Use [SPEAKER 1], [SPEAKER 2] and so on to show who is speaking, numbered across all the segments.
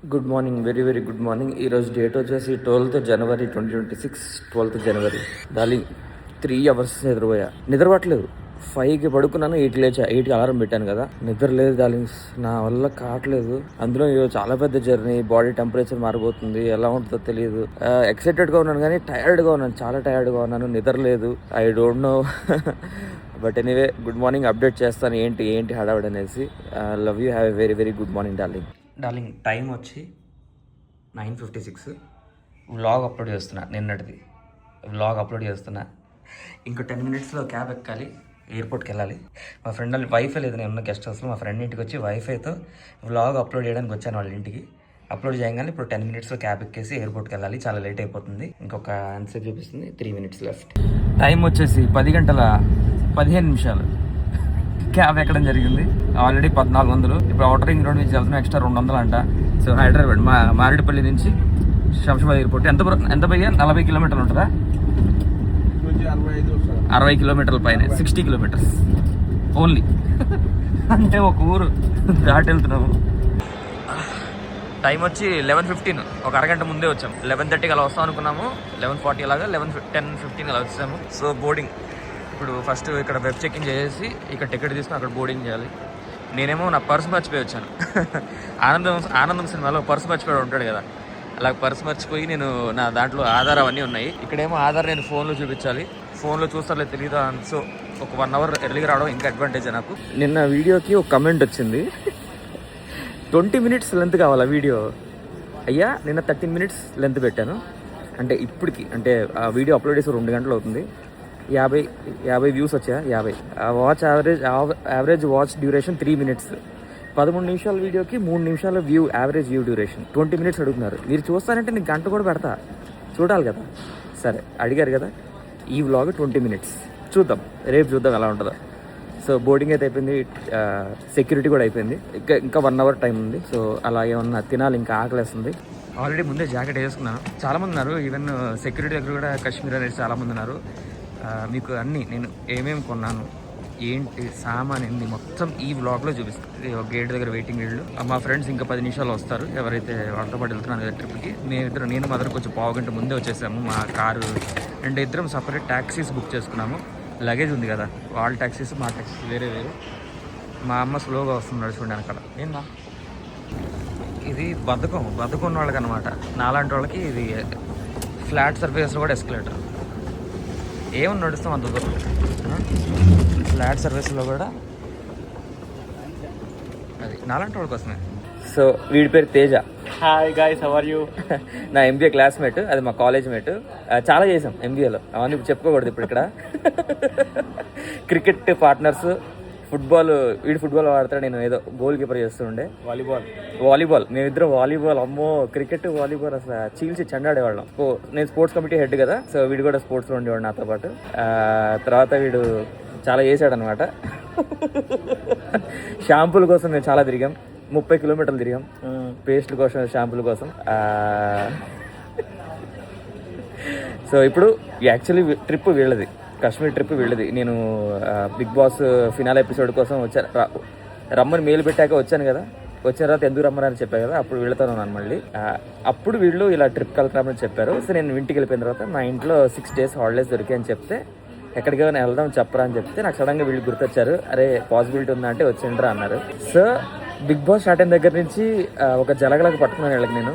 [SPEAKER 1] Good morning, very very good morning. ఈరోజు date వచ్చేసి 12th January 2026. 12th January. Darling 3 hours నిద్రపోయా. నిద్రపట్టలేదు. 5కి పడుకున్నాను, 8 లేచా. 8కి అలారం పెట్టాను కదా, నిద్ర లేదు డార్లింగ్స్, నా వల్ల కావట్లేదు. అందులో ఈరోజు చాలా పెద్ద జర్నీ, బాడీ టెంపరేచర్ మారిపోతుంది, ఎలా ఉంటుందో తెలియదు. ఎక్సైటెడ్గా ఉన్నాను కానీ టైర్డ్గా ఉన్నాను, చాలా టైర్డ్గా ఉన్నాను, నిద్ర లేదు. I don't know. But anyway, good morning update చేస్తాను ఏంటి హడావిడి అనేసి. Love you, have a very very good morning darling. Darling time వచ్చి 9:56. వ్లాగ్ అప్లోడ్ చేస్తున్నా, నిన్నటిది వ్లాగ్ అప్లోడ్ చేస్తున్నా. ఇంకో 10 minutesలో క్యాబ్ ఎక్కాలి, ఎయిర్పోర్ట్కి వెళ్ళాలి. మా ఫ్రెండ్ వాళ్ళ వైఫై లేదు, నేను ఉన్న గెస్ట్ హౌస్లో. మా ఫ్రెండ్ ఇంటికి వచ్చి వైఫైతో వ్లాగ్ అప్లోడ్ చేయడానికి వచ్చాను వాళ్ళ ఇంటికి. అప్లోడ్ చేయగానే ఇప్పుడు 10 minutesలో క్యాబ్ ఎక్కేసి ఎయిర్పోర్ట్కి వెళ్ళాలి. చాలా లేట్ అయిపోతుంది. ఇంకొక ఎంతసేపు చూపిస్తుంది, 3 minutes లెఫ్ట్. టైం వచ్చేసి 10:15. క్యాబ్ ఎక్కడం జరిగింది. ఆల్రెడీ 1400. ఇప్పుడు అవుటర్ రింగ్ రోడ్ నుంచి వెళ్తున్నాం, ఎక్స్ట్రా 200 అంట. సో హైదరాబాద్ మారేడుపల్లి నుంచి శంషాబాద్ ఎయిర్పోర్ట్ ఎంత పోయా 40 kilometers ఉంటుందా? 60 kilometers పైన, 60 kilometers ఓన్లీ. అంటే ఒక ఊరు దాటి వెళ్తున్నాము. టైం వచ్చి 11:15. ఒక అరగంట ముందే వచ్చాము. 11:30కి అలా వస్తాం అనుకున్నాము. 11:40 అలాగా 10:15 అలా వచ్చాము. సో బోర్డింగ్ ఇప్పుడు ఫస్ట్ ఇక్కడ వెబ్ చెకింగ్ చేసి ఇక్కడ టికెట్ తీసుకుని అక్కడ బోర్డింగ్ చేయాలి. నేనేమో నా పర్స్ మర్చిపోయి వచ్చాను. ఆనందం సినిమాలో పర్స్ మర్చిపోయి ఉంటాడు కదా, అలా పర్స్ మర్చిపోయి నేను నా దాంట్లో ఆధార్ అవన్నీ ఉన్నాయి. ఇక్కడేమో ఆధార్ నేను ఫోన్లో చూపించాలి. ఫోన్లో చూస్తారో తెలియదా. సో ఒక 1 hour ఎర్లీగా రావడం ఇంకా అడ్వాంటేజ్ నాకు. నిన్న వీడియోకి ఒక కమెంట్ వచ్చింది, 20 minutes లెంత్ కావాలా వీడియో. అయ్యా నిన్న 13 minutes లెంత్ పెట్టాను. అంటే ఇప్పటికి అంటే ఆ వీడియో అప్లోడ్ చేసి 2 గంటలు అవుతుంది. 50 వ్యూస్ వచ్చా. 50 watch average watch duration 3 minutes. 13 నిమిషాల వీడియోకి 3 నిమిషాల view, average view duration. 20 minutes అడుగుతున్నారు. మీరు చూస్తానంటే నేను గంట కూడా పెడతా, చూడాలి కదా. సరే అడిగారు కదా, ఈ వ్లాగ్ 20 minutes. చూద్దాం, రేపు చూద్దాం ఎలా ఉంటుందో. సో బోర్డింగ్ అయితే అయిపోయింది, సెక్యూరిటీ కూడా అయిపోయింది. ఇంకా 1 hour టైం ఉంది. సో అలా ఏమన్నా తినాలి, ఇంకా ఆకలేస్తుంది. ఆల్రెడీ ముందే జాకెట్ వేసుకున్నాను. చాలామంది ఉన్నారు, ఈవెన్ సెక్యూరిటీ దగ్గర కూడా కాశ్మీర్ అనేది చాలామంది ఉన్నారు. మీకు అన్నీ నేను ఏమేమి కొన్నాను, ఏంటి సామాన్ ఏంటి మొత్తం ఈ వ్లాగ్లో చూపిస్తుంది. గేట్ దగ్గర వెయిటింగ్ వీళ్ళు. మా ఫ్రెండ్స్ ఇంకా 10 నిమిషాలు వస్తారు, ఎవరైతే వాళ్ళతో పాటు వెళ్తున్నాను కదా ట్రిప్కి. నేను మదర్ కొంచెం 1/2 గంట ముందే వచ్చేసాము. మా కారు అండ్ ఇద్దరం సపరేట్ ట్యాక్సీస్ బుక్ చేసుకున్నాము. లగేజ్ ఉంది కదా, వాళ్ళ ట్యాక్సీస్ మా ట్యాక్సీస్ వేరే. మా అమ్మ స్లోగా వస్తున్నాడు చూడండి అక్కడ. ఏందా ఇది బద్ధకం ఉన్న వాళ్ళకి అనమాట. నాలాంటి వాళ్ళకి ఇది ఫ్లాట్ సర్ఫేస్లో కూడా ఎస్కలేటర్. ఏమన్నా నడుస్తాం అంత దూరం. ఫ్లాట్ సర్వీస్లో కూడా అది నాలాంటి వాళ్ళ కోసమే. సో వీడి పేరు Teja.
[SPEAKER 2] Hi guys, how are you?
[SPEAKER 1] నా ఎంబీఏ క్లాస్మేట్, అది మా కాలేజ్ మేట్. చాలా చేసాం ఎంబీఏలో, అవన్నీ చెప్పుకోకూడదు ఇప్పుడు ఇక్కడ. క్రికెట్ పార్ట్నర్స్, ఫుట్బాల్, వీడు ఫుట్బాల్ ఆడతాడు, నేను ఏదో గోల్ కీపర్ చేస్తుండే. వాలీబాల్ మేమిద్దరం వాలీబాల్. అమ్మో, క్రికెట్ వాలీబాల్ అసలు చీల్చి చెండాడేవాళ్ళం. నేను స్పోర్ట్స్ కమిటీ హెడ్ కదా, సో వీడు కూడా స్పోర్ట్స్లో ఉండేవాడు నాతో పాటు. తర్వాత వీడు చాలా చేశాడు అనమాట. షాంపూల కోసం మేము చాలా తిరిగాం, 30 kilometers తిరిగాం. పేస్ట్ల కోసం, షాంపూల కోసం. సో ఇప్పుడు యాక్చువల్లీ ట్రిప్ వీళ్ళది, కాశ్మీర్ ట్రిప్ వీళ్ళది. నేను బిగ్ బాస్ ఫినాల్ ఎపిసోడ్ కోసం వచ్చాను, రమ్మని మెయిల్ పెట్టాక వచ్చాను కదా. వచ్చిన తర్వాత ఎందుకు రమ్మని చెప్పాను కదా, అప్పుడు వెళ్తాను ఉన్నాను మళ్ళీ. అప్పుడు వీళ్ళు ఇలా ట్రిప్కి వెళ్తామని చెప్పారు. సో నేను ఇంటికి వెళ్ళిపోయిన తర్వాత మా ఇంట్లో 6 days హాలిడేస్ దొరికాయని చెప్తే, ఎక్కడికైనా వెళ్దాం చెప్పరా అని చెప్తే, నాకు సడన్గా వీళ్ళు గుర్తొచ్చారు. అరే పాసిబిలిటీ ఉందంటే వచ్చిండ్రా అన్నారు. సో బిగ్ బాస్ స్టార్ట్ అయిన దగ్గర నుంచి ఒక జలగలకు పట్టుకున్నాను వీళ్ళకి నేను.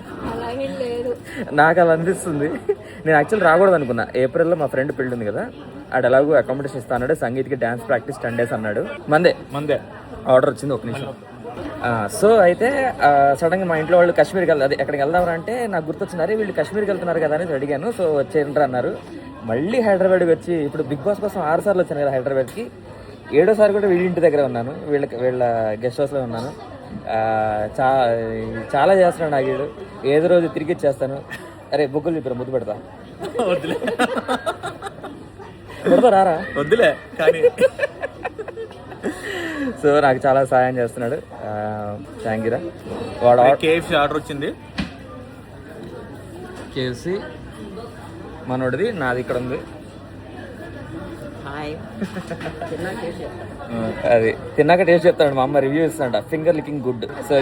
[SPEAKER 1] నాకు అలా అనిపిస్తుంది. నేను యాక్చువల్ రాకూడదు అనుకున్నా. ఏప్రిల్లో మా ఫ్రెండ్ పెళ్ళి ఉంది కదా, ఆడు ఎలాగో అకామిడేషన్ ఇస్తా అన్నాడు. సంగీత్కి డ్యాన్స్ ప్రాక్టీస్ 10 days అన్నాడు. మందే ఆర్డర్ వచ్చింది, 1 నిమిషం. సో అయితే సడన్గా మా ఇంట్లో వాళ్ళు కాశ్మీర్కి వెళ్తారు, అది ఎక్కడికి వెళ్దాం అంటే నాకు గుర్తొచ్చింది, అరే వీళ్ళు కాశ్మీర్కి వెళ్తున్నారు కదా అని అడిగాను. సో వచ్చేయండ్రా అన్నారు. మళ్ళీ హైదరాబాద్కి వచ్చి, ఇప్పుడు బిగ్ బాస్ కోసం 6 సార్లు వచ్చాను కదా హైదరాబాద్కి. 7వ సారి కూడా వీళ్ళ ఇంటి దగ్గర ఉన్నాను, వీళ్ళ గెస్ట్ హౌస్లో ఉన్నాను. చాలా చేస్తున్నాడు నాకు వీడు. ఏదో రోజు తిరిగి ఇచ్చేస్తాను. అరే బొగ్గులు చెప్పారు, ముద్దు పెడతా. పెడతా రారా,
[SPEAKER 2] వద్దులే కానీ.
[SPEAKER 1] సో నాకు చాలా సహాయం చేస్తున్నాడు. థ్యాంక్ యూరా. వాడు
[SPEAKER 2] KFC ఆర్డర్ వచ్చింది.
[SPEAKER 1] KFC మనోడిది, నాది ఇక్కడ ఉంది.
[SPEAKER 3] హాయ్.
[SPEAKER 1] అది తిన్నాక టేస్ట్ చెప్తాడు. మా అమ్మ రివ్యూ ఇస్తాడ, finger licking good. So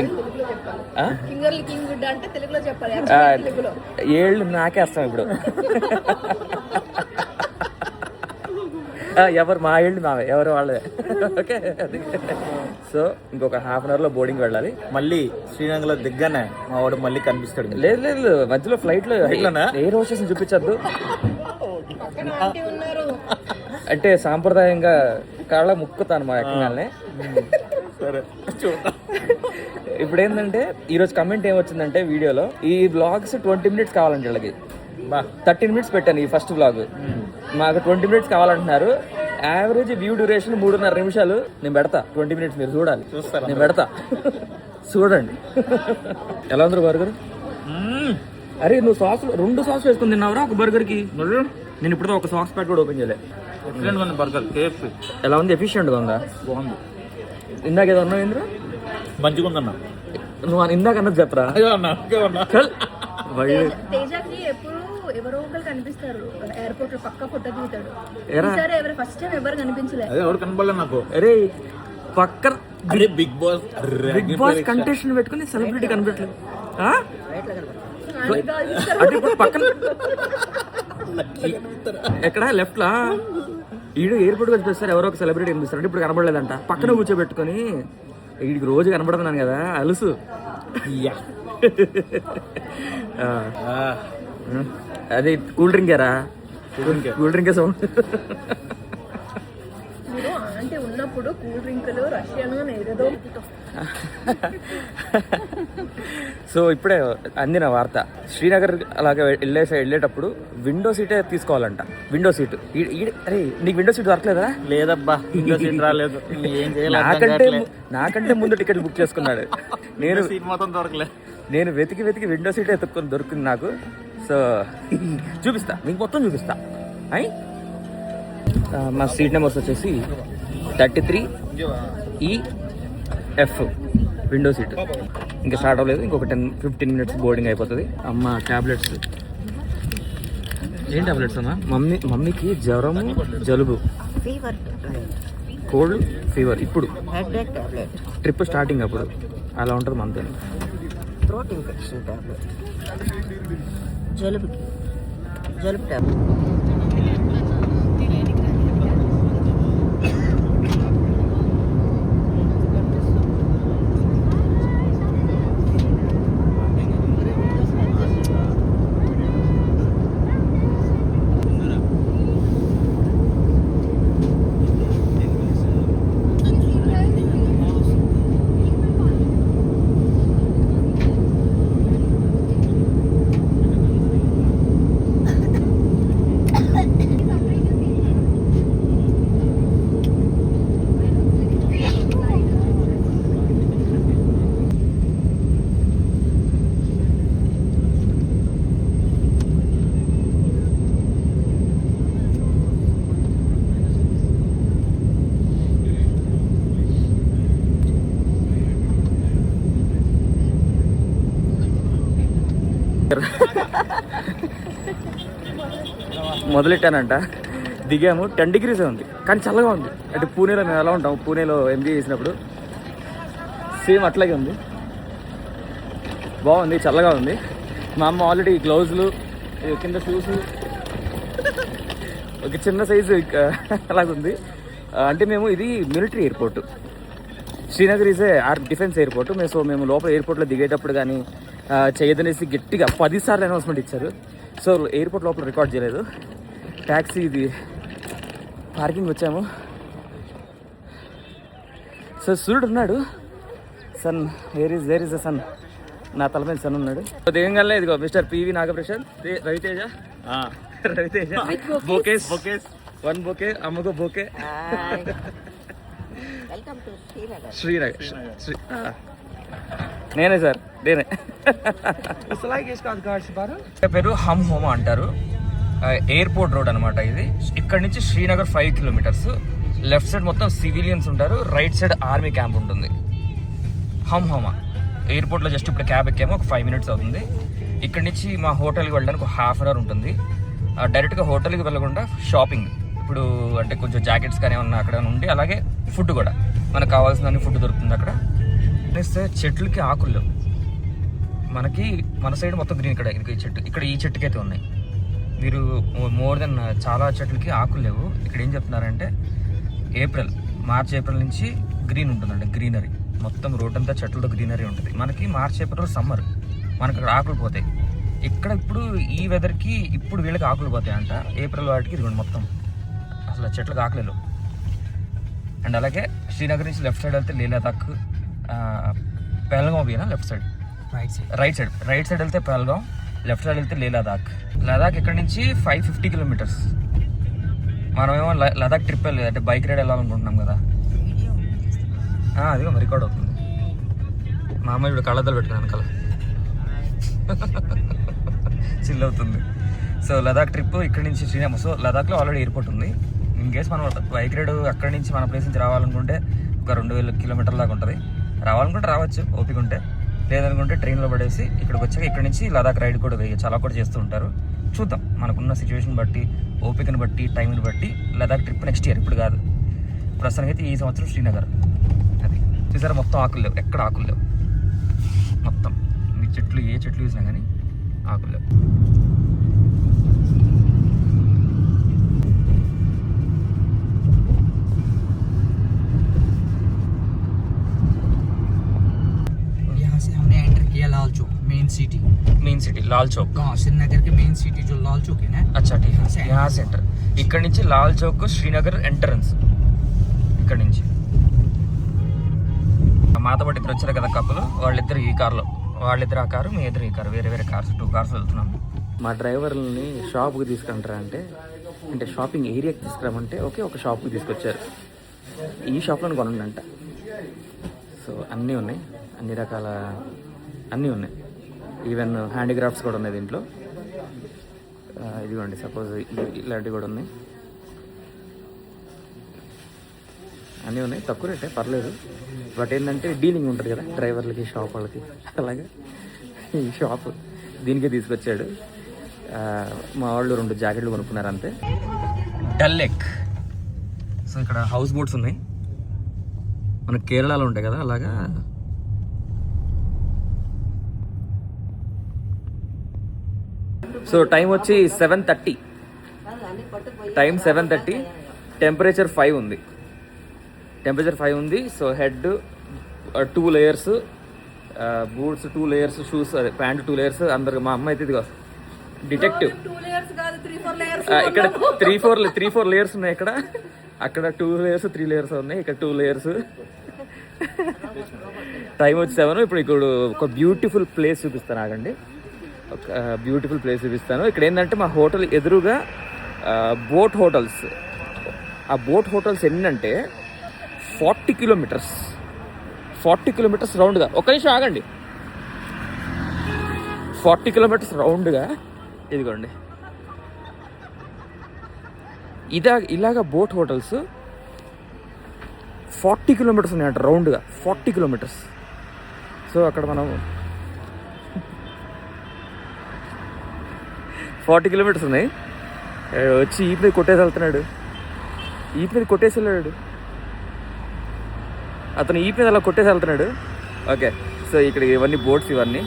[SPEAKER 3] finger licking good అంటే తెలుగులో చెప్పాలి.
[SPEAKER 1] ఏళ్ళు నాకేస్తాం ఇప్పుడు. ఎవరు మా ఏళ్ళు మావే, ఎవరు వాళ్ళే. ఓకే, సో ఇంకొక హాఫ్ అన్ అవర్ లో బోర్డింగ్ వెళ్ళాలి.
[SPEAKER 2] మళ్ళీ శ్రీనగర్ లో దిగ్గానే మా వాడు మళ్ళీ కనిపిస్తాడు.
[SPEAKER 1] లేదు లేదు, మధ్యలో ఫ్లైట్ లో ఎయిర్ హోస్టెస్ చూపించద్దు అంటే సాంప్రదాయంగా కాళ్ళ ముక్కుతాను మా ఎక్కగానే.
[SPEAKER 2] సరే,
[SPEAKER 1] ఇప్పుడు ఏంటంటే ఈరోజు కమెంట్ ఏమొచ్చిందంటే వీడియోలో, ఈ బ్లాగ్స్ 20 minutes కావాలంటే వీళ్ళకి. 13 minutes పెట్టాను ఈ ఫస్ట్ బ్లాగ్, మాకు 20 minutes కావాలంటున్నారు. యావరేజ్ వ్యూ డ్యూరేషన్ 3.5 నిమిషాలు. నేను పెడతా 20 minutes, మీరు చూడాలి. నేను పెడతా, చూడండి. ఎలా ఉంది బర్గర్? అరే నువ్వు సాస్ 2 సాస్ వేసుకుని తిన్నావురా ఒక బర్గర్ కి? నేను ఇప్పుడు ఒక సాస్ ప్యాక్ కూడా ఓపెన్ చేయలే.
[SPEAKER 2] బర్గర్ KFC
[SPEAKER 1] ఎలా ఉంది? ఎఫిషియెంట్గా ఉందా?
[SPEAKER 2] బాగుంది.
[SPEAKER 1] ఇందాక ఏదో అన్నావు ఏంద్రా?
[SPEAKER 2] మంచిగా ఉందన్న.
[SPEAKER 1] నువ్వు ఇందాక అన్నది చెప్పరా?
[SPEAKER 3] తేజకి ఎప్పుడు ఎవరో ఒకరు కనిపిస్తారు ఎయిర్పోర్ట్ లో, పక్క ఫోటో దిగుతాడు. సరే ఎవరు ఫస్ట్ టైం ఎవరు కనిపించలేదు.
[SPEAKER 2] అదే ఎవరు కనపడలేదు నాకు.
[SPEAKER 1] అరే పక్కన
[SPEAKER 2] బిగ్ బాస్
[SPEAKER 1] కంటెస్టెంట్ పెట్టుకుని సెలబ్రిటీ కనిపెట్టలేదు. అంటే ఇప్పుడు పక్కన ఎక్కడ లెఫ్ట్ లా ఈడు ఎయిర్పోర్ట్ కనిపిస్తారు, ఎవరో ఒక సెలబ్రిటీ కనిపిస్తారు. అంటే ఇప్పుడు కనబడలేదంట. పక్కన కూర్చోబెట్టుకొని వీడికి రోజు కనబడుతున్నాను కదా అలుసు. అది కూల్ డ్రింకేరా? కూల్ డ్రింకే సౌండ్.
[SPEAKER 3] మీరు అంటే ఉన్నప్పుడు కూల్ డ్రింకులు రష్యను ఏదేదో.
[SPEAKER 1] సో ఇప్పుడే అందిన వార్త, శ్రీనగర్ అలాగే వెళ్ళేటప్పుడు విండో సీటే తీసుకోవాలంట. Window seat. అరే నీకు విండో సీట్ దొరకలేదా?
[SPEAKER 2] లేదబ్బా, విండో సీట్ రాలేదు.
[SPEAKER 1] నాకంటే ముందు టికెట్ బుక్ చేసుకున్నాడు. నేను
[SPEAKER 2] సీట్ మొత్తం దొరకలేదు.
[SPEAKER 1] నేను వెతికి విండో సీట్ ఎత్తుకొని దొరికింది నాకు. సో చూపిస్తా మీకు, మొత్తం చూపిస్తా. మా సీట్ నెంబర్స్ వచ్చేసి 33EF విండో సీట్. ఇంకా స్టార్ట్ అవ్వలేదు, ఇంకొక 10-15 minutes బోర్డింగ్ అయిపోతుంది. అమ్మ టాబ్లెట్స్. ఏం టాబ్లెట్స్ అమ్మా? మమ్మీకి జ్వరము, జలుబు, కోల్డ్, ఫీవర్. ఇప్పుడు ట్రిప్ స్టార్టింగ్ అప్పుడు అలా ఉంటుంది మనతో.
[SPEAKER 3] థ్రోట్ ఇన్ఫెక్షన్ టాబ్లెట్, జలుబు టాబ్లెట్.
[SPEAKER 1] మొదలెట్టానంట. దిగాము, 10 degrees ఉంది కానీ చల్లగా ఉంది. అంటే పూణేలో మేము ఎలా ఉంటాం, పూణేలో MBA చేసినప్పుడు సేమ్ అట్లాగే ఉంది. బాగుంది, చల్లగా ఉంది. మా అమ్మ ఆల్రెడీ గ్లౌజులు, కింద షూస్, ఒక చిన్న సైజు అలాగుంది. అంటే మేము ఇది military airport, Srinagar is defence airport. మేము లోపల ఎయిర్పోర్ట్లో దిగేటప్పుడు కానీ చేయదనేసి గట్టిగా 10 సార్లు అనౌన్స్మెంట్ ఇచ్చారు. సో ఎయిర్పోర్ట్ లోపల రికార్డ్ చేయలేదు. ట్యాక్సీ ఇది పార్కింగ్ వచ్చాము. సో సూర్యుడు ఉన్నాడు. Sun where is the sun. నా తల మీద సన్ ఉన్నాడు. దేవంగానే ఇదిగో mister PV Nagaprasad, Raviteja bouquets 1 bouquet, అమ్మకు బోకే. శ్రీనగర్ నేనే సార్, నేనే. పేరు హమ్ హోమా అంటారు. ఎయిర్పోర్ట్ రోడ్ అనమాట ఇది. ఇక్కడ నుంచి శ్రీనగర్ 5 kilometers. లెఫ్ట్ సైడ్ మొత్తం సివిలియన్స్ ఉంటారు, రైట్ సైడ్ ఆర్మీ క్యాంప్ ఉంటుంది. హమ్ హోమా ఎయిర్పోర్ట్లో జస్ట్ ఇప్పుడు క్యాబ్ ఎక్కాము, ఒక 5 minutes అవుతుంది. ఇక్కడ నుంచి మా హోటల్కి వెళ్ళడానికి ఒక 1/2 hour ఉంటుంది. డైరెక్ట్గా హోటల్కి వెళ్ళకుండా షాపింగ్ ఇప్పుడు అంటే కొంచెం జాకెట్స్ కానీ ఏమన్నా అక్కడ ఉండి, అలాగే ఫుడ్ కూడా మనకు కావాల్సిన ఫుడ్ దొరుకుతుంది అక్కడ. నేస్తే చెట్లకి ఆకులు లేవు మనకి, మన సైడ్ మొత్తం గ్రీన్. ఇక్కడ ఈ చెట్టుకి అయితే ఉన్నాయి. మీరు మోర్ దెన్ చాలా చెట్లకి ఆకులు లేవు. ఇక్కడ ఏం చెప్తున్నారంటే మార్చ్ ఏప్రిల్ నుంచి గ్రీన్ ఉంటుందండి, గ్రీనరీ మొత్తం రోడ్ అంతా చెట్లతో గ్రీనరీ ఉంటుంది. మనకి మార్చ్ ఏప్రిల్ సమ్మర్, మనకి అక్కడ ఆకులు పోతాయి. ఇక్కడ ఇప్పుడు ఈ వెదర్కి ఇప్పుడు వీళ్ళకి ఆకులు పోతాయి అంట. ఏప్రిల్ వాటికి ఇదిగోండి మొత్తం అసలు చెట్లకు ఆకులు. అండ్ అలాగే శ్రీనగర్ నుంచి లెఫ్ట్ సైడ్ వెళ్తే లేహ్ లదాఖ్, పెహల్గాం పోయినా లెఫ్ట్ సైడ్, రైట్ సైడ్ వెళ్తే పెహల్గాం, లెఫ్ట్ సైడ్ వెళ్తే లేహ్ లదాఖ్ ఇక్కడ నుంచి 550 కిలోమీటర్స్. మనమేమో లదాఖ్ ట్రిప్ వెళ్ళలేదు అంటే బైక్ రైడ్ వెళ్ళాలనుకుంటున్నాం కదా. అదిగో రికార్డ్ అవుతుంది. మా అమ్మాయి ఇప్పుడు కళ్ళద్దాలు పెట్టుకున్నాను కల చిల్ అవుతుంది. సో లదాఖ్ ట్రిప్ ఇక్కడ నుంచి శ్రీనగర్. సో లదాఖ్లో ఆల్రెడీ ఎయిర్పోర్ట్ ఉంది. ఇన్ కేస్ మనం బైక్ రైడ్ అక్కడి నుంచి మన ప్లేస్ నుంచి రావాలనుకుంటే ఒక 2000 కిలోమీటర్ల దాకా ఉంటుంది. రావాలనుకుంటే రావచ్చు ఓపిక ఉంటే, లేదనుకుంటే ట్రైన్లో పడేసి ఇక్కడికి వచ్చాక ఇక్కడ నుంచి లదాఖ్ రైడ్ కూడా వేయచ్చు. అలా కూడా చేస్తూ ఉంటారు. చూద్దాం మనకున్న సిచ్యువేషన్ బట్టి, ఓపికను బట్టి, టైంని బట్టి లదాఖ్ ట్రిప్ నెక్స్ట్ ఇయర్, ఇప్పుడు కాదు. ప్రస్తుతానికి అయితే ఈ సంవత్సరం శ్రీనగర్. అది చూసారా, మొత్తం ఆకులు లేవు, ఎక్కడ ఆకులు లేవు. మొత్తం మీ చెట్లు ఏ చెట్లు చూసినా కానీ ఆకులు లేవు. मेन सिटी लाल चौक,
[SPEAKER 4] श्रीनगर के मेन सिटी जो लाल चौक है ना.
[SPEAKER 1] अच्छा ठीक है, यहाँ से एंटर. ఇక్కడ నుంచి లాల్ చౌక్ శ్రీనగర్ ఎంట్రన్స్. ఇక్కడ నుంచి మాతో పాటు ఇద్దరు వచ్చారు కదా కప్పులు, వాళ్ళిద్దరు ఈ కార్లో, వాళ్ళిద్దరు ఆ కారు, మీ ఇద్దరు ఈ కారు, వేరే వేరే కార్స్, 2 కార్స్ వెళ్తున్నాము. మా డ్రైవర్ని షాప్కి తీసుకుంటారా అంటే షాపింగ్ ఏరియాకి తీసుకురామంటే ఓకే, ఒక షాప్కి తీసుకొచ్చారు. ఈ షాప్లో కొనండి. సో అన్నీ ఉన్నాయి, అన్ని రకాల అన్నీ ఉన్నాయి. ఈవెన్ హ్యాండీక్రాఫ్ట్స్ కూడా ఉన్నాయి దీంట్లో. ఇదిగోండి సపోజ్ ఇలాంటివి కూడా ఉన్నాయి, అన్నీ ఉన్నాయి. తక్కువ రేటే, పర్లేదు. బట్ ఏంటంటే డీలింగ్ ఉంటుంది కదా డ్రైవర్లకి, షాప్ వాళ్ళకి. అలాగే ఈ షాప్ దీనికే తీసుకొచ్చాడు. మా వాళ్ళు 2 జాకెట్లు కొనుక్కున్నారు అంతే. Dull lake. సో ఇక్కడ హౌస్ బోట్స్ ఉన్నాయి, మనకు కేరళలో ఉంటాయి కదా అలాగా. సో టైం వచ్చి 7:30, టైం 7:30. టెంపరేచర్ 5 ఉంది. So head 2 layers, boots 2 layers, shoes అదే ప్యాంట్ 2 లేయర్స్. అందరు మా అమ్మ అయితే ఇదిగో డిటెక్టివ్. ఇక్కడ 3-4 లేయర్స్ ఉన్నాయి. అక్కడ 2 లేయర్స్ 3 లేయర్స్ ఉన్నాయి, ఇక్కడ 2 లేయర్స్. టైం వచ్చి 7. ఇప్పుడు ఒక బ్యూటిఫుల్ ప్లేస్ చూపిస్తాను, ఆగండి. ఒక బ్యూటిఫుల్ ప్లేస్ చూపిస్తాను. ఇక్కడ ఏంటంటే మా హోటల్ ఎదురుగా బోట్ హోటల్స్. ఆ బోట్ హోటల్స్ ఎన్నంటే 40 కిలోమీటర్స్ రౌండ్గా. ఒక్క నిమిషం ఆగండి. 40 కిలోమీటర్స్ రౌండ్గా ఇదిగోండి. ఇలాగా బోట్ హోటల్స్ 40 కిలోమీటర్స్ ఉన్నాయంట రౌండ్గా, 40 కిలోమీటర్స్. సో అక్కడ మనం 40 కిలోమీటర్స్ ఉన్నాయి. వచ్చి ఈప్ మీద కొట్టేసి వెళ్తున్నాడు, అతను ఈప్ మీద అలా కొట్టేసి వెళ్తున్నాడు. ఓకే, సో ఇక్కడ ఇవన్నీ బోట్స్, ఇవన్నీ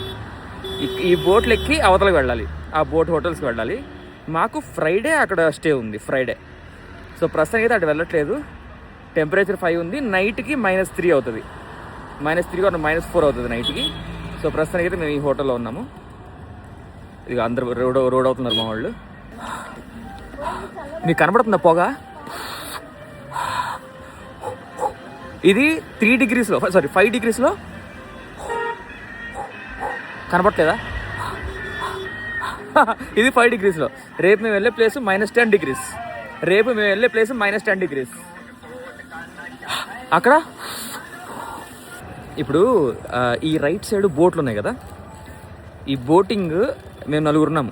[SPEAKER 1] ఈ బోట్లు ఎక్కి అవతలకు వెళ్ళాలి, ఆ బోట్ హోటల్స్కి వెళ్ళాలి. మాకు ఫ్రైడే అక్కడ స్టే ఉంది, ఫ్రైడే. సో ప్రస్తుతానికి అయితే అటు వెళ్ళట్లేదు. టెంపరేచర్ 5 ఉంది. నైట్కి -3 అవుతుంది, -3 or -4 అవుతుంది నైట్కి. సో ప్రస్తుతానికి అయితే మేము ఈ హోటల్లో ఉన్నాము. ఇక అందరు రోడ్ అవుతున్నారు మా వాళ్ళు. మీకు కనబడుతుందా పొగ? ఇది 3 డిగ్రీస్లో, సారీ 5 డిగ్రీస్లో కనబడలేదా? ఇది 5 డిగ్రీస్లో. రేపు మేము వెళ్ళే ప్లేస్ -10 డిగ్రీస్. -10 డిగ్రీస్. అక్కడ ఇప్పుడు ఈ రైట్ సైడ్ బోట్లు ఉన్నాయి కదా, ఈ బోటింగ్ మేము 4 ఉన్నాము.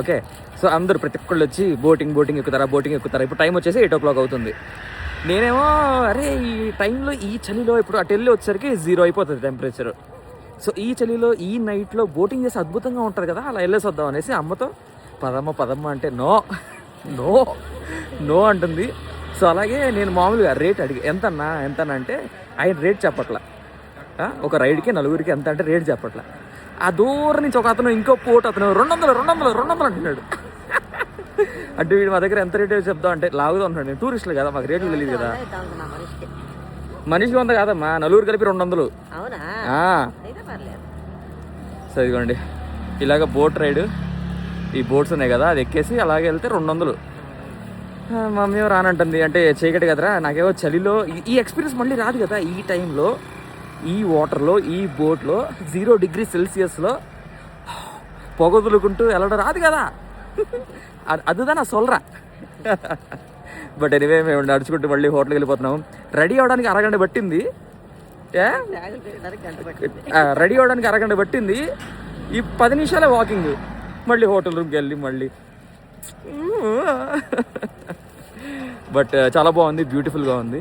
[SPEAKER 1] ఓకే, సో అందరూ ప్రతి ఒక్కళ్ళు వచ్చి బోటింగ్ ఎక్కుతారా. ఇప్పుడు టైం వచ్చేసి 8 o'clock అవుతుంది. నేనేమో అరే ఈ టైంలో ఈ చలిలో ఇప్పుడు అటు వెళ్ళి వచ్చేసరికి 0 అయిపోతుంది టెంపరేచర్. సో ఈ చలిలో ఈ నైట్లో బోటింగ్ చేసి అద్భుతంగా ఉంటుంది కదా, అలా వెళ్ళేసి వద్దాం అనేసి అమ్మతో పదమ్మ అంటే నో నో నో అంటుంది. సో అలాగే నేను మామూలుగా రేట్ అడిగి ఎంతన్నా అంటే ఆయన రేట్ చెప్పట్లా. ఒక రైడ్కి నలుగురికి ఎంత అంటే రేట్ చెప్పట్లా. ఆ దూరం నుంచి ఒక అతను ఇంకో పోటు అతను 200 అంటున్నాడు. అంటే వీడు మా దగ్గర ఎంత రేట్ చెప్తాం అంటే లాగుదా ఉంటున్నాడు. నేను టూరిస్టులు కదా, మాకు రేట్లు తెలియదు కదా. మనిషికి 100 కాదమ్మా, నలుగురు కలిపి 200. సో ఇదిగోండి ఇలాగ బోట్ రైడ్, ఈ బోట్స్ ఉన్నాయి కదా, అది ఎక్కేసి అలాగే వెళ్తే 200. మమ్మీ రానంటుంది, అంటే చీకటి కదరా, నాకేమో చలిలో ఈ ఎక్స్పీరియన్స్ మళ్ళీ రాదు కదా. ఈ టైంలో ఈ వాటర్లో ఈ బోట్లో 0 డిగ్రీ సెల్సియస్లో పొగదులుకుంటూ వెళ్ళడం రాదు కదా. అదుదా నా సొల్రా. బట్ ఎనివే మేము నడుచుకుంటూ మళ్ళీ హోటల్కి వెళ్ళిపోతున్నాము. రెడీ అవడానికి అరగంట పట్టింది. అరగంట పట్టింది. ఈ 10 నిమిషాలే వాకింగ్. మళ్ళీ హోటల్ రూమ్కి వెళ్ళి మళ్ళీ. బట్ చాలా బాగుంది, బ్యూటిఫుల్గా ఉంది.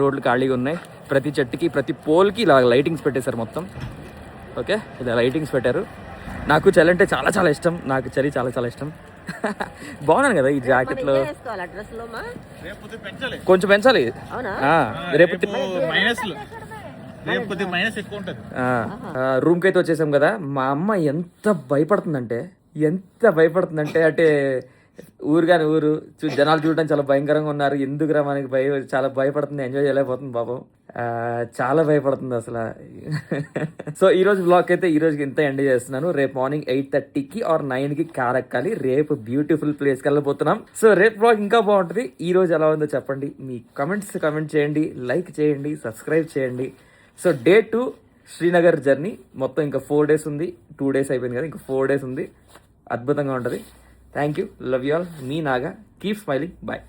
[SPEAKER 1] రోడ్లు ఖాళీగా ఉన్నాయి. ప్రతి చెట్టుకి ప్రతి పోల్కి ఇలా లైటింగ్స్ పెట్టేశారు మొత్తం. ఓకే, ఇలా లైటింగ్స్ పెట్టారు. నాకు చలి అంటే చాలా చాలా ఇష్టం. నాకు చలి చాలా చాలా ఇష్టం. బాగున్నాను కదా ఈ జాకెట్లో. కొంచెం పెంచాలి రేపు. రూమ్కి అయితే వచ్చేసాం కదా. మా అమ్మ ఎంత భయపడుతుందంటే అంటే ఊరుగాని ఊరు జనాలు చూడడం చాలా భయంకరంగా ఉన్నారు. ఎందుకురా మనకి చాలా భయపడుతుంది, ఎంజాయ్ చేయలేకపోతుంది పాపం. చాలా భయపడుతుంది అసలు. సో ఈ రోజు బ్లాగ్ అయితే ఈ రోజుకి ఇంత ఎంజాయ్ చేస్తున్నాను. రేపు మార్నింగ్ 8:30కి ఆర్ 9కి కార్ ఎక్కాలి. రేపు బ్యూటిఫుల్ ప్లేస్కి వెళ్ళిపోతున్నాం. సో రేపు బ్లాగ్ ఇంకా బాగుంటుంది. ఈ రోజు ఎలా ఉందో చెప్పండి, మీ కమెంట్ చేయండి, లైక్ చేయండి, సబ్స్క్రైబ్ చేయండి. సో డే 2 శ్రీనగర్ జర్నీ మొత్తం ఇంకా 4 days ఉంది. 2 days అయిపోయింది కదా, ఇంకా 4 days ఉంది. అద్భుతంగా ఉంటుంది. Thank you, love you all. మీ నాగా, కీప్ స్మైలింగ్, బాయ్.